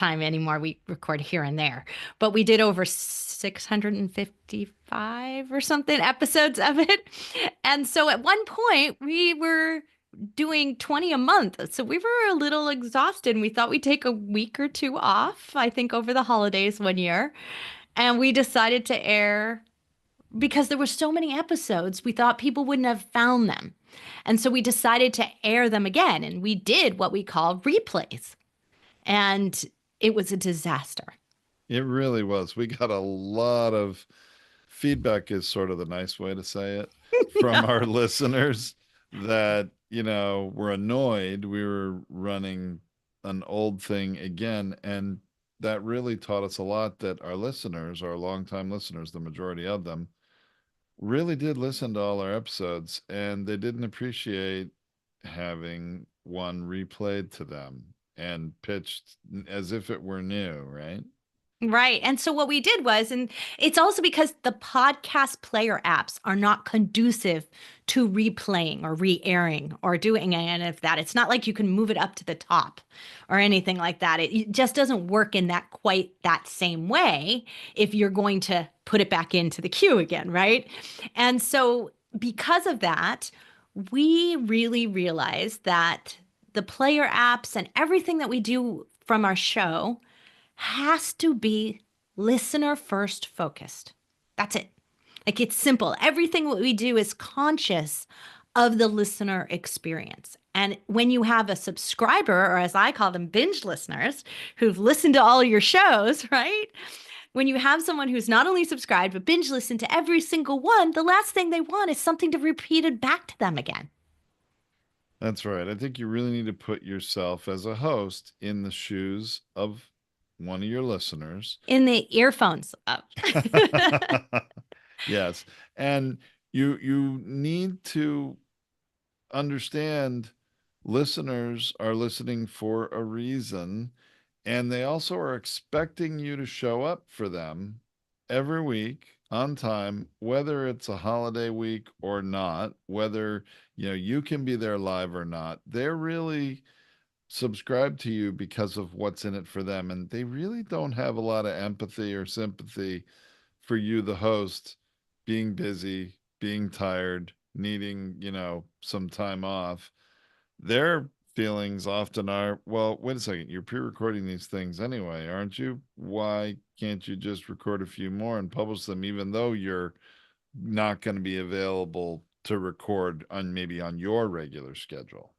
time anymore. We record here and there, but we did over 655 or something episodes of it. And so at one point we were doing 20 a month. So we were a little exhausted and we thought we'd take a week or two off, I think over the holidays one year. And we decided to air because there were so many episodes, we thought people wouldn't have found them. And so we decided to air them again. And we did what we call replays. And it was a disaster. It really was. We got a lot of feedback, is sort of the nice way to say it, from our listeners that, were annoyed we were running an old thing again. And that really taught us a lot, that our listeners, our longtime listeners, the majority of them, really did listen to all our episodes, and they didn't appreciate having one replayed to them and pitched as if it were new, right? Right. And so what we did was, and it's also because the podcast player apps are not conducive to replaying or re airing or doing any of that. It's not like you can move it up to the top or anything like that. It just doesn't work in that quite that same way if you're going to put it back into the queue again. Right. And so because of that, we really realized that the player apps and everything that we do from our show has to be listener first focused. That's it. Like it's simple. Everything what we do is conscious of the listener experience. And when you have a subscriber, or as I call them, binge listeners, who've listened to all your shows, right? When you have someone who's not only subscribed, but binge listened to every single one, the last thing they want is something to repeat it back to them again. That's right. I think you really need to put yourself as a host in the shoes of one of your listeners. In the earphones up. Yes. And you need to understand, listeners are listening for a reason, and they also are expecting you to show up for them every week on time, whether it's a holiday week or not, whether you can be there live or not. They're really subscribed to you because of what's in it for them, and they really don't have a lot of empathy or sympathy for you, the host, being busy, being tired, needing, some time off. Their feelings often are, well, wait a second, you're pre-recording these things anyway, aren't you? Why can't you just record a few more and publish them, even though you're not going to be available to record on maybe on your regular schedule?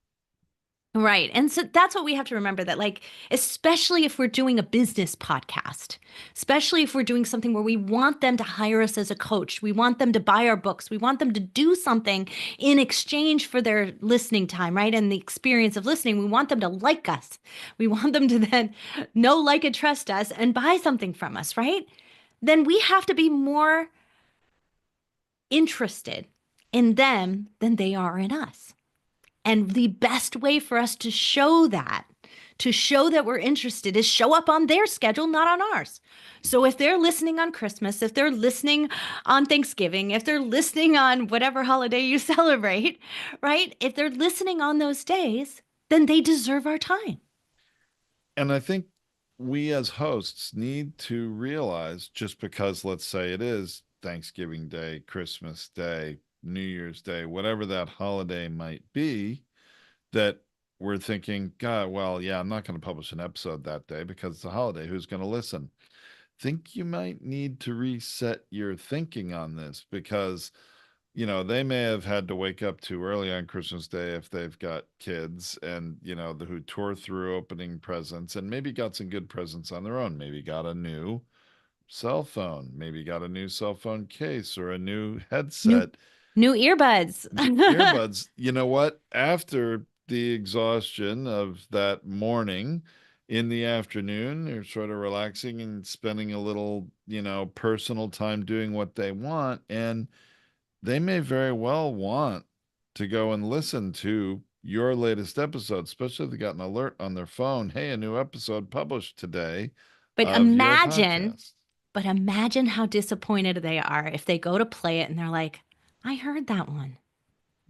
Right. And so that's what we have to remember that, like, especially if we're doing a business podcast, especially if we're doing something where we want them to hire us as a coach, we want them to buy our books, we want them to do something in exchange for their listening time, right? And the experience of listening, we want them to like us. We want them to then know, like, and trust us and buy something from us, right? Then we have to be more interested in them than they are in us. And the best way for us to show that we're interested, is show up on their schedule, not on ours. So if they're listening on Christmas, if they're listening on Thanksgiving, if they're listening on whatever holiday you celebrate, right? If they're listening on those days, then they deserve our time. And I think we as hosts need to realize, just because, let's say it is Thanksgiving Day, Christmas Day, New Year's Day, whatever that holiday might be, that we're thinking, God, well, yeah, I'm not going to publish an episode that day because it's a holiday. Who's going to listen? Think you might need to reset your thinking on this, because they may have had to wake up too early on Christmas Day if they've got kids, and, who tore through opening presents and maybe got some good presents on their own, maybe got a new cell phone, maybe got a new cell phone case or a new New headset, new earbuds. earbuds. You know what? After the exhaustion of that morning, in the afternoon, they're sort of relaxing and spending a little, personal time doing what they want. And they may very well want to go and listen to your latest episode, especially if they got an alert on their phone. Hey, a new episode published today But of your imagine, podcast. but imagine how disappointed they are if they go to play it and they're like, I heard that one.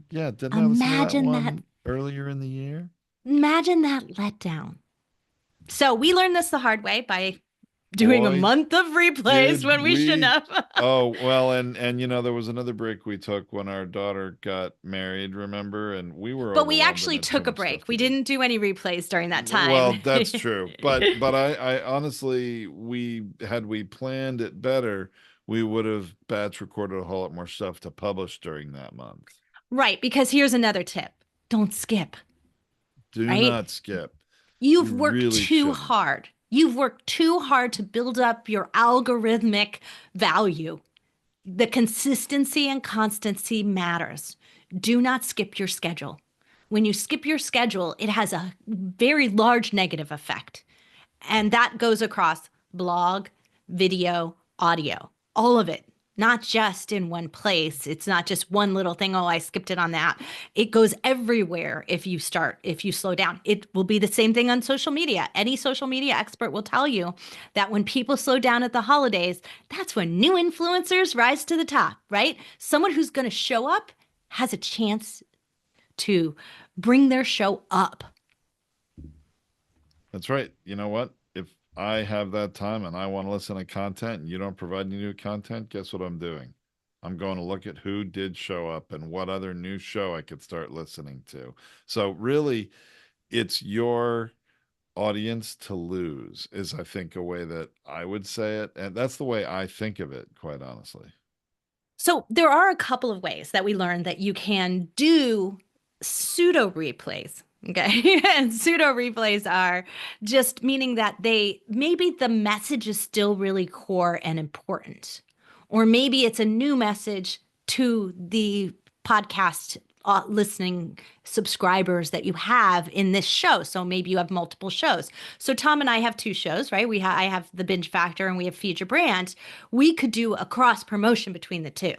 Yeah, didn't I listen to that Imagine that one earlier in the year? Imagine that letdown. So we learned this the hard way by doing a Boy, month of replays did when we shouldn't we. have. Oh, well, and there was another break we took when our daughter got married, remember? And we were But we overwhelmed and actually had too took a much stuff break. to We do. didn't do any replays during that Well, time. that's true. But I honestly, we planned it better, we would have batch recorded a whole lot more stuff to publish during that month. Right, because here's another tip. Don't skip, Do right? not skip. You You've worked really too shouldn't. hard. You've worked too hard to build up your algorithmic value. The consistency and constancy matters. Do not skip your schedule. When you skip your schedule, it has a very large negative effect. And that goes across blog, video, audio, all of it, not just in one place. It's not just one little thing. Oh, I skipped it on that. It goes everywhere if you slow down. It will be the same thing on social media. Any social media expert will tell you that when people slow down at the holidays, that's when new influencers rise to the top, right? Someone who's going to show up has a chance to bring their show up. That's right. You know what? If I have that time and I want to listen to content and you don't provide any new content, guess what I'm doing? I'm going to look at who did show up and what other new show I could start listening to. So really, it's your audience to lose is I think a way that I would say it. And that's the way I think of it, quite honestly. So there are a couple of ways that we learned that you can do pseudo replays. Okay. And pseudo replays are just meaning that they maybe the message is still really core and important. Or maybe it's a new message to the podcast listening subscribers that you have in this show. So maybe you have multiple shows. So Tom and I have two shows, right? I have the Binge Factor and we have Feed Your Brand. We could do a cross promotion between the two.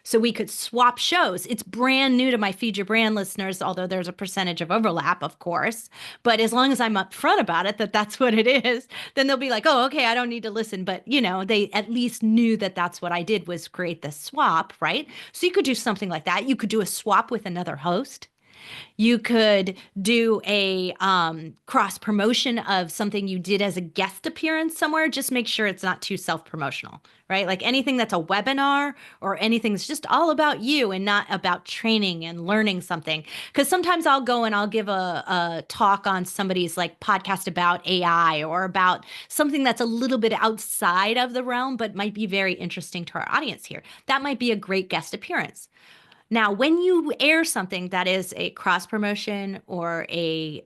So we could swap shows. It's brand new to my Feed Your Brand listeners, although there's a percentage of overlap, of course. But as long as I'm upfront about it, that that's what it is, then they'll be like, oh, okay, I don't need to listen. But, they at least knew that that's what I did was create the swap, right? So you could do something like that. You could do a swap with another host. You could do a cross promotion of something you did as a guest appearance somewhere. Just make sure it's not too self promotional, right? Like anything that's a webinar or anything that's just all about you and not about training and learning something. Because sometimes I'll go and I'll give a talk on somebody's like podcast about AI or about something that's a little bit outside of the realm, but might be very interesting to our audience here. That might be a great guest appearance. Now, when you air something that is a cross promotion or a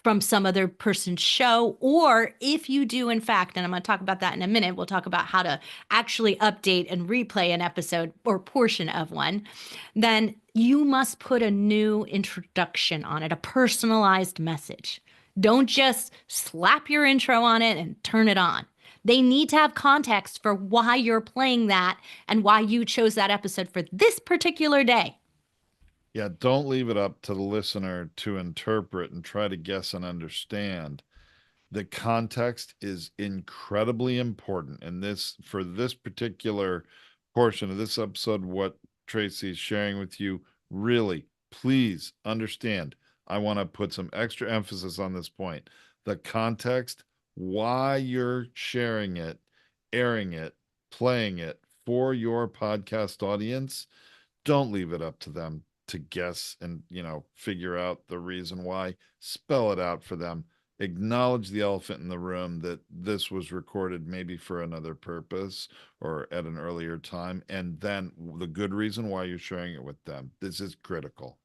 from some other person's show, or if you do, in fact, and I'm going to talk about that in a minute, we'll talk about how to actually update and replay an episode or portion of one, then you must put a new introduction on it, a personalized message. Don't just slap your intro on it and turn it on. They need to have context for why you're playing that and why you chose that episode for this particular day. Yeah, don't leave it up to the listener to interpret and try to guess and understand. The context is incredibly important. And this, for this particular portion of this episode, what Tracy is sharing with you, really, please understand. I want to put some extra emphasis on this point. The context, why you're sharing it, airing it, playing it for your podcast audience, don't leave it up to them to guess and figure out the reason why. Spell it out for them. Acknowledge the elephant in the room that this was recorded maybe for another purpose or at an earlier time, and then the good reason why you're sharing it with them. This is critical.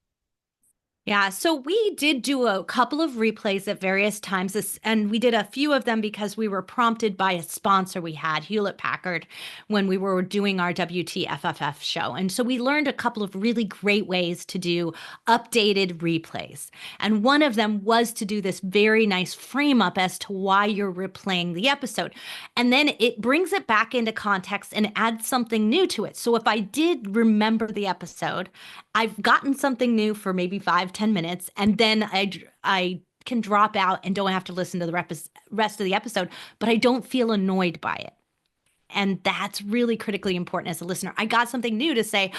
Yeah, so we did do a couple of replays at various times, and we did a few of them because we were prompted by a sponsor we had, Hewlett Packard, when we were doing our WTFFF show. And so we learned a couple of really great ways to do updated replays. And one of them was to do this very nice frame up as to why you're replaying the episode. And then it brings it back into context and adds something new to it. So if I did remember the episode, I've gotten something new for maybe 5-10 minutes, and then I can drop out and don't have to listen to the rest of the episode, but I don't feel annoyed by it. And that's really critically important as a listener. I got something new to say.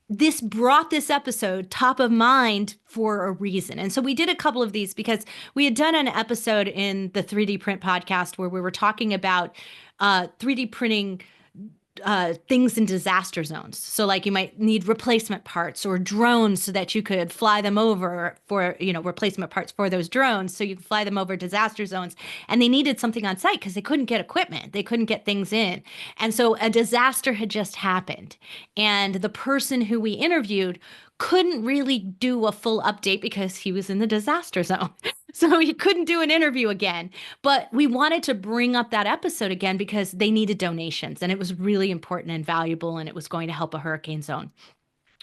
this brought this episode top of mind for a reason. And so we did a couple of these because we had done an episode in the 3D print podcast where we were talking about 3D printing things in disaster zones. So, like, you might need replacement parts or drones so that you could fly them over for, replacement parts for those drones so you can fly them over disaster zones. And they needed something on site because they couldn't get equipment, they couldn't get things in. And so, a disaster had just happened. And the person who we interviewed couldn't really do a full update because he was in the disaster zone. So he couldn't do an interview again. But we wanted to bring up that episode again because they needed donations and it was really important and valuable and it was going to help a hurricane zone.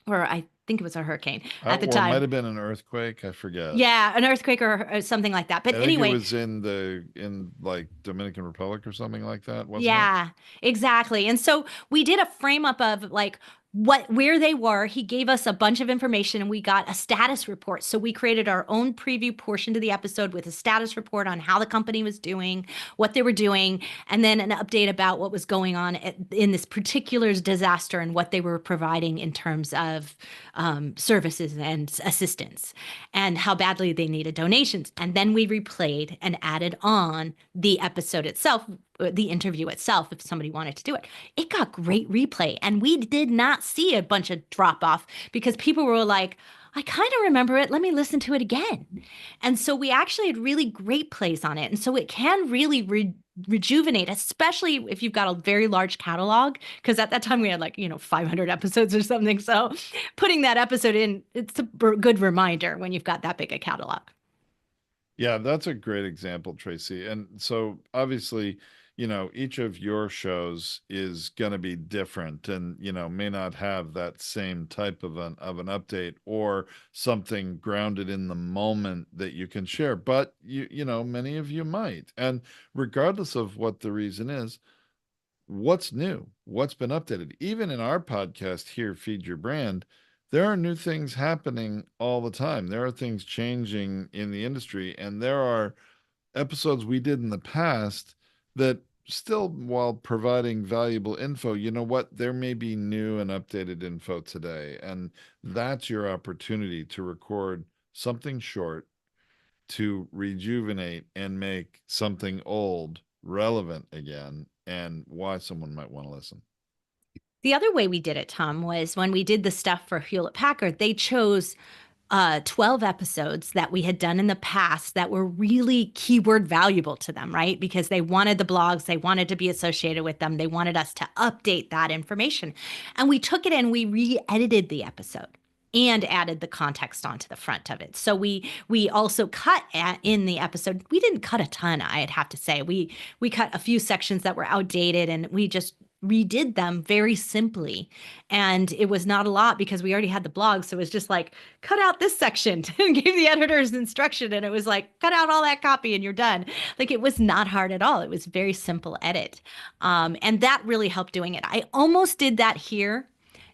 Or I think it was a hurricane at the Or it might time. have been an earthquake. I forget. Yeah, an earthquake or something like that. But I think it anyway, was in like Dominican Republic or something like that, wasn't it? yeah, exactly. And so we did a frame up of like where they were. He gave us a bunch of information and we got a status report. So we created our own preview portion to the episode with a status report on how the company was doing, what they were doing, and then an update about what was going on in this particular disaster and what they were providing in terms of services and assistance and how badly they needed donations. And then we replayed and added on the episode itself, the interview itself, if somebody wanted to do it. It got great replay. And we did not see a bunch of drop off because people were like, I kind of remember it. Let me listen to it again. And so we actually had really great plays on it. And so it can really rejuvenate, especially if you've got a very large catalog. Because at that time we had like, 500 episodes or something. So putting that episode in, it's a good reminder when you've got that big a catalog. Yeah, that's a great example, Tracy. And so obviously, each of your shows is going to be different and, may not have that same type of an update or something grounded in the moment that you can share. But many of you might. And regardless of what the reason is, what's new, what's been updated. Even in our podcast here, Feed Your Brand, there are new things happening all the time. There are things changing in the industry, and there are episodes we did in the past that still, while providing valuable info, you know what? There may be new and updated info today, and that's your opportunity to record something short to rejuvenate and make something old relevant again and why someone might want to listen. The other way we did it, Tom, was when we did the stuff for Hewlett Packard, they chose 12 episodes that we had done in the past that were really keyword valuable to them, right? Because they wanted the blogs, they wanted to be associated with them, they wanted us to update that information. And we took it and we re-edited the episode and added the context onto the front of it. So we also cut in the episode. We didn't cut a ton, I'd have to say. We cut a few sections that were outdated and we just redid them very simply. And it was not a lot because we already had the blog. So it was just like, cut out this section and gave the editors instruction. And it was like, cut out all that copy and you're done. Like, it was not hard at all. It was very simple edit. And that really helped doing it. I almost did that here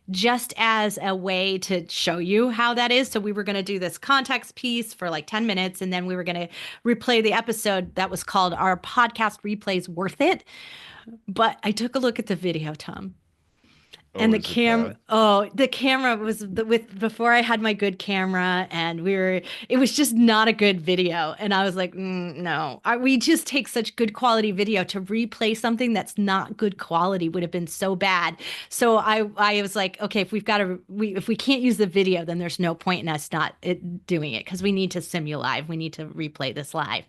just as a way to show you how that is. So we were going to do this context piece for like 10 minutes, and then we were going to replay the episode that was called Our Podcast Replays Worth It. But I took a look at the video, Tom. And Oh, is it bad? the camera was with before I had my good camera, and it was just not a good video. And I was like, no, we just take such good quality video to replay something that's not good quality would have been so bad. So I was like, okay, if we can't use the video, then there's no point in us not doing it because we need to simulate live. We need to replay this live.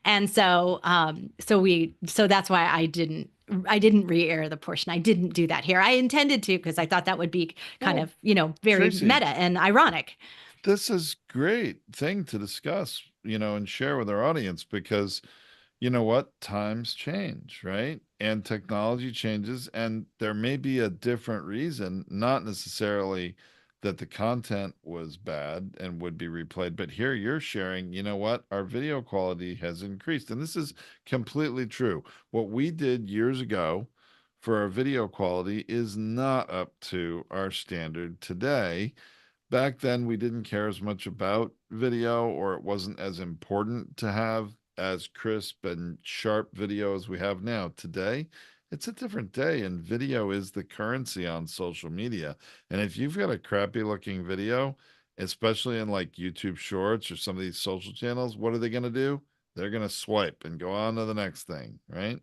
And so that's why I didn't re-air the portion. I didn't do that here. I intended to because I thought that would be kind Well, of, very Tracy, meta and ironic. this is great thing to discuss, and share with our audience because you know what? Times change, right? And technology changes, and there may be a different reason, not necessarily that the content was bad and would be replayed, but here you're sharing, you know what? Our video quality has increased. And this is completely true. What we did years ago for our video quality is not up to our standard today. Back then, we didn't care as much about video, or it wasn't as important to have as crisp and sharp video as we have now. Today, it's a different day, and video is the currency on social media. And if you've got a crappy looking video, especially in like YouTube Shorts or some of these social channels, what are they going to do? They're going to swipe and go on to the next thing, right?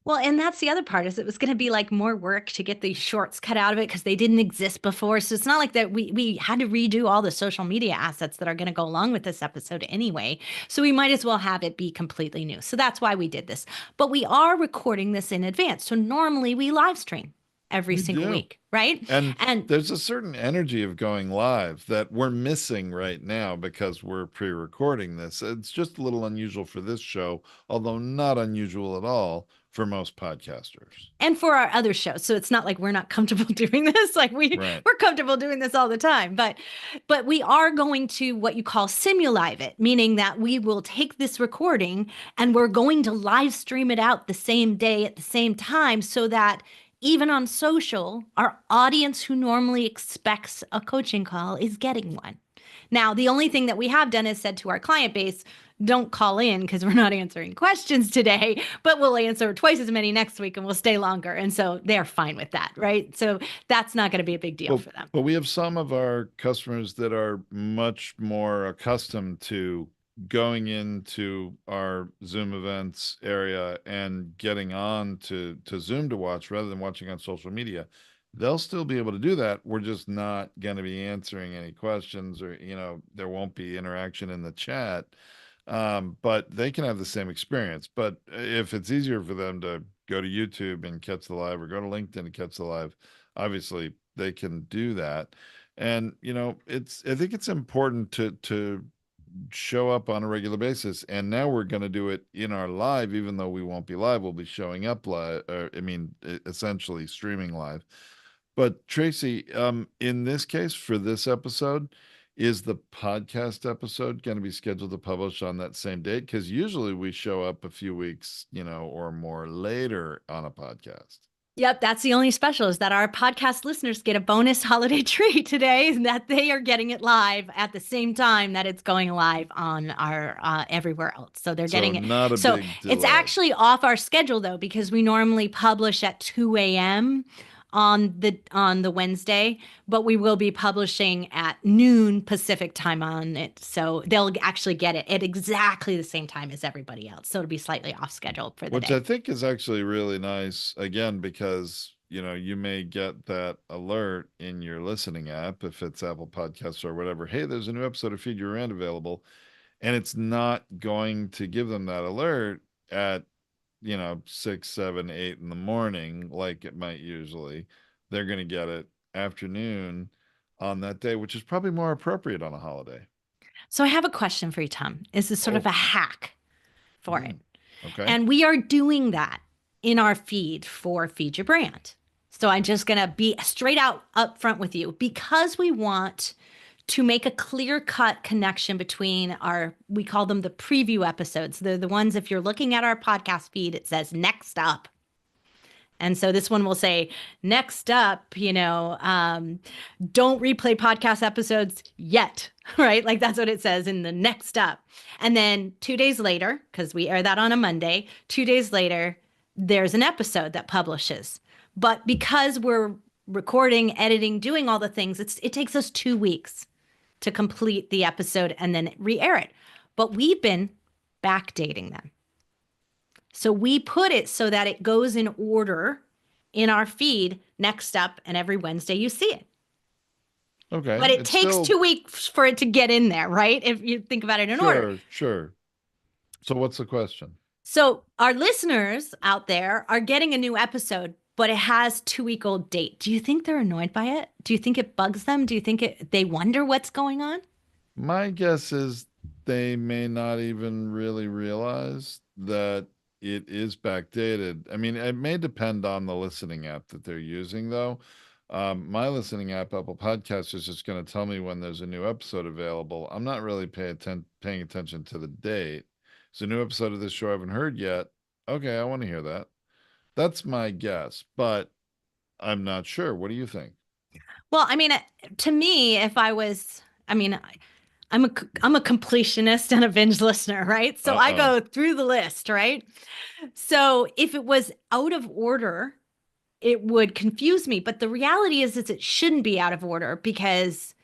Well, and that's the other part is it was going to be like more work to get these shorts cut out of it because they didn't exist before. So it's not like that we had to redo all the social media assets that are going to go along with this episode anyway. So we might as well have it be completely new. So that's why we did this. But we are recording this in advance. So normally we live stream every We single do. week, right? And And there's a certain energy of going live that we're missing right now because we're pre recording this. It's just a little unusual for this show, although not unusual at all for most podcasters. and for our other shows, so it's not like we're not comfortable doing this, like Right. we're comfortable doing this all the time, but we are going to what you call simulive it, meaning that we will take this recording and we're going to live stream it out the same day at the same time so that even on social our audience who normally expects a coaching call is getting one. Now, the only thing that we have done is said to our client base, don't call in because we're not answering questions today, but we'll answer twice as many next week and we'll stay longer. And so they're fine with that, right? So that's not going to be a big deal But for them. but we have some of our customers that are much more accustomed to going into our Zoom events area and getting on to Zoom to watch rather than watching on social media. They'll still be able to do that. We're just not going to be answering any questions, or there won't be interaction in the chat. But they can have the same experience. But if it's easier for them to go to YouTube and catch the live, or go to LinkedIn and catch the live, obviously they can do that. And I think it's important to show up on a regular basis. And now we're going to do it in our live, even though we won't be live. We'll be showing up live, essentially streaming live. But Tracy, in this case, for this episode, is the podcast episode going to be scheduled to publish on that same date? Because usually we show up a few weeks, or more later on a podcast. Yep, that's the only special is that our podcast listeners get a bonus holiday treat today, and that they are getting it live at the same time that it's going live on our everywhere else. So they're So getting it. not a So big it's delay. actually off our schedule though, because we normally publish at 2 a.m. on the Wednesday, but we will be publishing at noon Pacific time on it. So they'll actually get it at exactly the same time as everybody else. So it'll be slightly off schedule for the Which I day. think is actually really nice, again, because you may get that alert in your listening app if it's Apple Podcasts or whatever. Hey, there's a new episode of Feed Your Rand available, and it's not going to give them that alert at 6, 7, 8 in the morning like it might usually. They're going to get it afternoon on that day, which is probably more appropriate on a holiday. So I have a question for you, Tom. Is this sort of Oh, a hack for it? mm, okay. And we are doing that in our feed for Feed Your Brand. So I'm just going to be straight out up front with you because we want to make a clear cut connection between we call them the preview episodes. They're the ones, if you're looking at our podcast feed, it says next up. And so this one will say, next up, don't replay podcast episodes yet, right? Like that's what it says in the next up. And then 2 days later, because we air that on a Monday, 2 days later, there's an episode that publishes. But because we're recording, editing, doing all the things, it takes us 2 weeks to complete the episode and then re-air it. But we've been backdating them. So we put it so that it goes in order in our feed next up, and every Wednesday you see it. Okay. But it It's takes still 2 weeks for it to get in there, right? If you think about it in order. sure, sure. So what's the question? So our listeners out there are getting a new episode, but it has 2 week old date. Do you think they're annoyed by it? Do you think it bugs them? Do you think they wonder what's going on? My guess is they may not even really realize that it is backdated. I mean, it may depend on the listening app that they're using, though. My listening app, Apple Podcasts, is just going to tell me when there's a new episode available. I'm not really paying attention to the date. It's a new episode of this show I haven't heard yet. Okay, I want to hear that. That's my guess, but I'm not sure. What do you think? Well, I mean, to me, if I was, I mean, I'm a completionist and a binge listener, right? So I Uh-oh. go through the list, right? So if it was out of order, it would confuse me. But the reality is it shouldn't be out of order because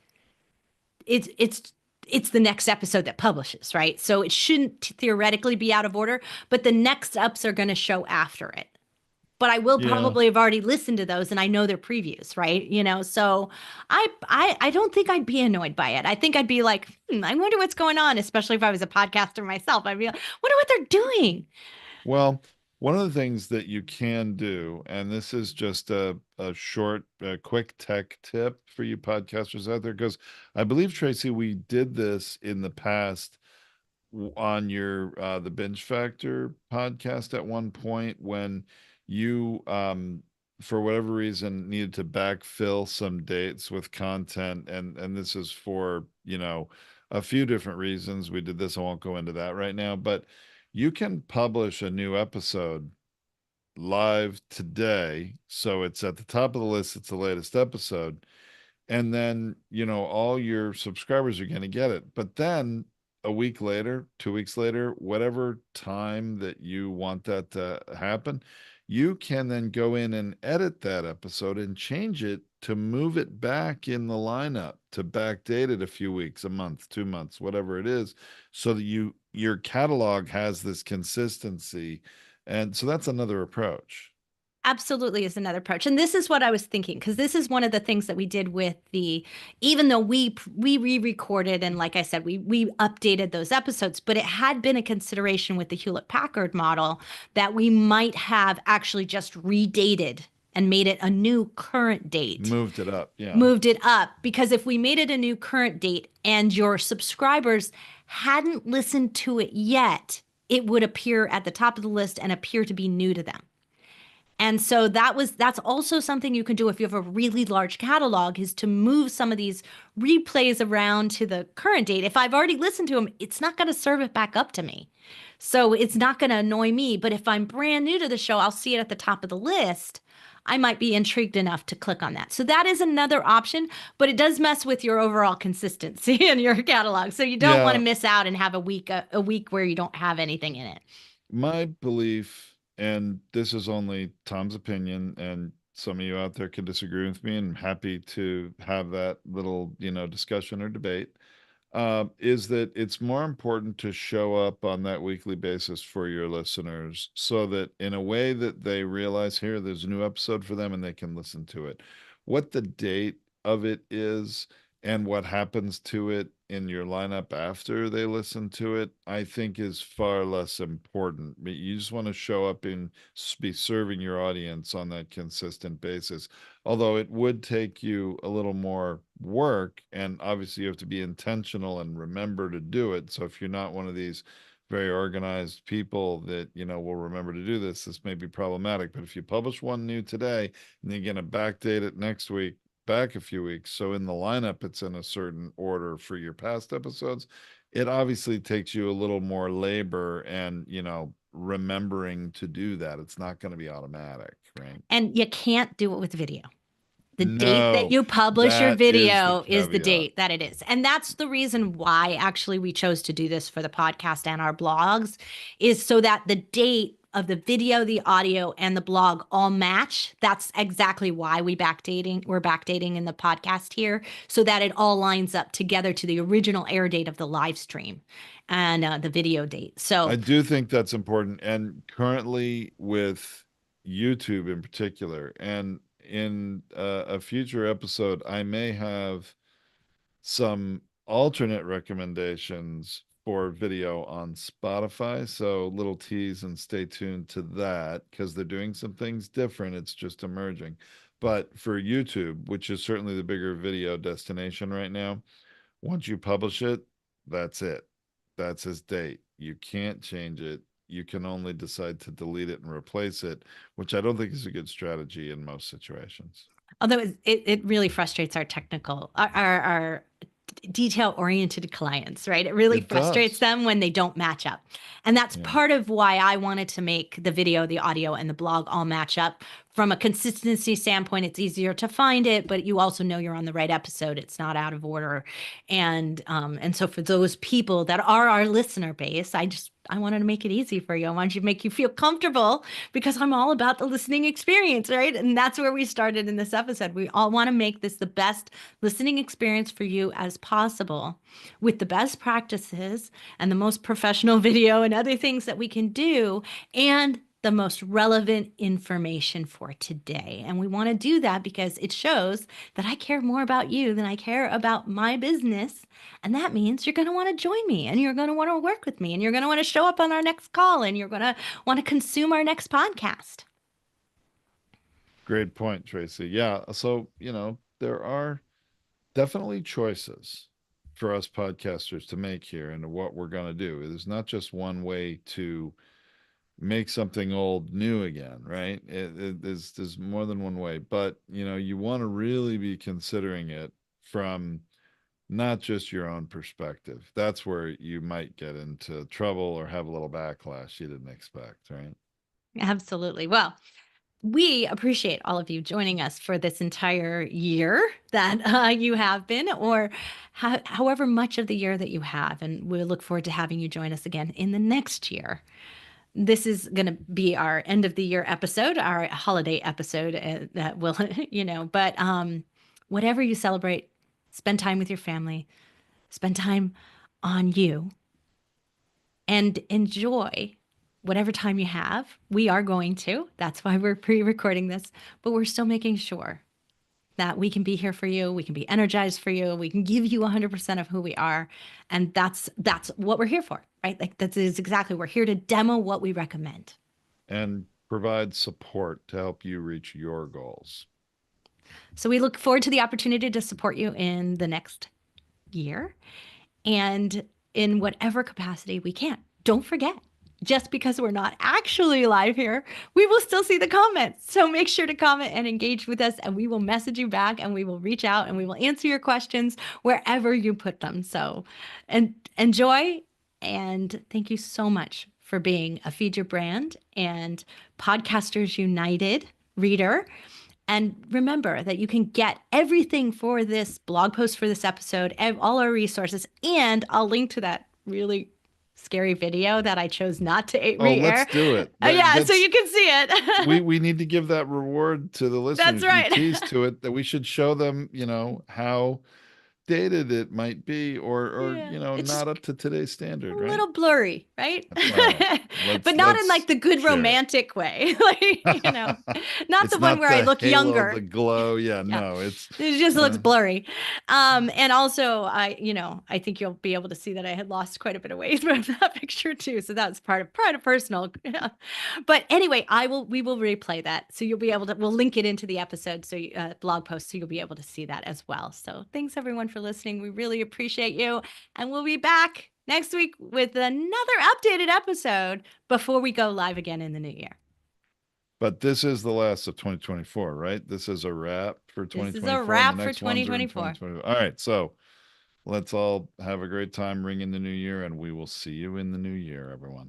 it's it's it's the next episode that publishes, right? So it shouldn't theoretically be out of order, but the next ups are going to show after it. But I will Yeah. probably have already listened to those and I know their previews, right? So I don't think I'd be annoyed by it. I think I'd be like, I wonder what's going on, especially if I was a podcaster myself. I'd be like, wonder what they're doing. Well, one of the things that you can do, and this is just a short, quick tech tip for you podcasters out there, because I believe, Tracy, we did this in the past on your the Binge Factor podcast at one point when you for whatever reason needed to backfill some dates with content, and this is for, a few different reasons. We did this. I won't go into that right now, but you can publish a new episode live today, so it's at the top of the list. It's the latest episode, and then all your subscribers are going to get it. But then a week later, 2 weeks later, whatever time that you want that to happen, you can then go in and edit that episode and change it to move it back in the lineup, to backdate it a few weeks, a month, 2 months, whatever it is, so that your catalog has this consistency. And so that's another approach. Absolutely is another approach. And this is what I was thinking, because this is one of the things that we did with even though we re-recorded and like I said, we updated those episodes, but it had been a consideration with the Hewlett Packard model that we might have actually just redated and made it a new current date, Moved it up. Yeah. moved it up, because if we made it a new current date and your subscribers hadn't listened to it yet, it would appear at the top of the list and appear to be new to them. And so that's also something you can do if you have a really large catalog, is to move some of these replays around to the current date. If I've already listened to them, it's not going to serve it back up to me. So it's not going to annoy me. But if I'm brand new to the show, I'll see it at the top of the list. I might be intrigued enough to click on that. So that is another option, but it does mess with your overall consistency in your catalog. So you don't want to Yeah. miss out and have a week where you don't have anything in it. My belief, and this is only Tom's opinion, and some of you out there could disagree with me, and I'm happy to have that little, discussion or debate, is that it's more important to show up on that weekly basis for your listeners so that in a way that they realize here there's a new episode for them and they can listen to it. What the date of it is and what happens to it in your lineup after they listen to it, I think is far less important. You just want to show up and be serving your audience on that consistent basis. Although it would take you a little more work, and obviously you have to be intentional and remember to do it. So if you're not one of these very organized people that, will remember to do this, this may be problematic. But if you publish one new today and then you're going to backdate it next week, back a few weeks, so in the lineup it's in a certain order for your past episodes, it obviously takes you a little more labor and, remembering to do that. It's not going to be automatic, right? And you can't do it with video. The date that No, you publish your that is the video is the caveat. date that it is. And that's the reason why actually we chose to do this for the podcast and our blogs, is so that the date of the video, the audio, and the blog all match. That's exactly why we're backdating in the podcast here, so that it all lines up together to the original air date of the live stream and the video date. I So do think that's important. And currently, with YouTube in particular, and in a future episode, I may have some alternate recommendations for video on Spotify. So, little tease and stay tuned to that because they're doing some things different. It's just emerging. But for YouTube, which is certainly the bigger video destination right now, once you publish it, that's it. That's his date. You can't change it. You can only decide to delete it and replace it, which I don't think is a good strategy in most situations. although it really frustrates our detail oriented clients, right? It really It frustrates does. them when they don't match up. And that's Yeah. part of why I wanted to make the video, the audio, and the blog all match up. From a consistency standpoint, it's easier to find it, but you also know you're on the right episode. It's not out of order. And so for those people that are our listener base, I wanted to make it easy for you. I wanted to make you feel comfortable because I'm all about the listening experience, right? And that's where we started in this episode. We all want to make this the best listening experience for you as possible with the best practices and the most professional video and other things that we can do and the most relevant information for today. And we want to do that because it shows that I care more about you than I care about my business. And that means you're going to want to join me and you're going to want to work with me and you're going to want to show up on our next call and you're going to want to consume our next podcast. Great point, Tracy. Yeah. So, there are definitely choices for us podcasters to make here and what we're going to do. There's not just one way to make something old new again, right? There's more than one way, but you want to really be considering it from not just your own perspective. That's where you might get into trouble or have a little backlash you didn't expect, right? Absolutely. Well, we appreciate all of you joining us for this entire year that you have been, or however much of the year that you have. And we look forward to having you join us again in the next year. This is going to be our end of the year episode, our holiday episode that will, but whatever you celebrate, spend time with your family, spend time on you, and enjoy whatever time you have. We are going to. That's why we're pre recording this, but we're still making sure that we can be here for you. We can be energized for you. We can give you 100% of who we are. And that's what we're here for, right? Like that is exactly, we're here to demo what we recommend. And provide support to help you reach your goals. So we look forward to the opportunity to support you in the next year and in whatever capacity we can. Don't forget, just because we're not actually live here, we will still see the comments. So make sure to comment and engage with us, and we will message you back and we will reach out and we will answer your questions wherever you put them. So and enjoy, and thank you so much for being a Feed Your Brand and Podcasters United reader. And remember that you can get everything for this blog post for this episode, all our resources, and I'll link to that really scary video that I chose not to Oh, let's re-air. do it. Yeah, so That's you can see it. we need to give that reward to the That's listeners. You right. teased to it that we should show them, how dated it might be or Yeah, it's just not up to today's a standard, right? little blurry, right? All right. But not in like Let's the good share it. romantic way. Like, not the It's one not where I the look halo, the younger. glow. Yeah, Yeah. no, it's It just looks uh, blurry. And also I think you'll be able to see that I had lost quite a bit of weight from that picture too. So that's part of personal. But anyway, we will replay that. So you'll be able to, we'll link it into the episode. So blog post. So you'll be able to see that as well. So thanks everyone for listening. We really appreciate you. And we'll be back next week with another updated episode before we go live again in the new year. but this is the last of 2024, right? This is a wrap for This is a 2024, and the wrap for next ones are in 2024. 2025. All right, so let's all have a great time ringing the new year, and we will see you in the new year, everyone.